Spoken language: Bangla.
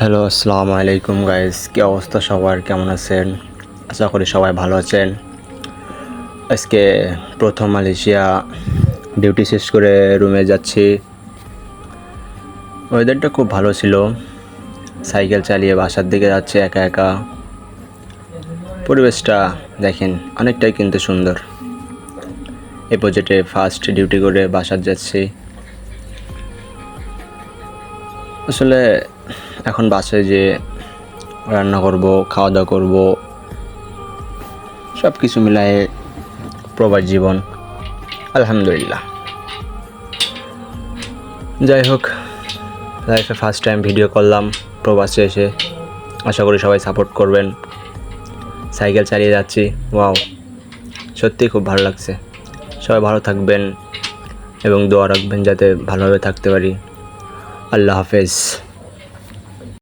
হ্যালো, আসসালামু আলাইকুম গাইস। কী অবস্থা সবার, কেমন আছেন? আশা করি সবাই ভালো আছেন। আজকে প্রথম মালয়েশিয়া ডিউটি শেষ করে রুমে যাচ্ছি। ওয়েদারটা খুব ভালো ছিল। সাইকেল চালিয়ে বাসার দিকে যাচ্ছে একা একা। পরিবেশটা দেখেন, অনেকটাই কিন্তু সুন্দর। এই প্রজেক্টে ফার্স্ট ডিউটি করে বাসার যাচ্ছি। আসলে এখন বাসায় যে রান্না করব, খাওয়া দাওয়া করব, সব কিছু মিলায়ে প্রবাস জীবন, আলহামদুলিল্লাহ। যাই হোক, লাইফে ফার্স্ট টাইম ভিডিও করলাম প্রবাসে এসে। আশা করি সবাই সাপোর্ট করবেন। সাইকেল চালিয়ে যাচ্ছি, ওয়াও, সত্যিই খুব ভালো লাগছে। সবাই ভালো থাকবেন এবং দোয়া রাখবেন যাতে ভালোভাবে থাকতে পারি। আল্লাহ হাফেজ।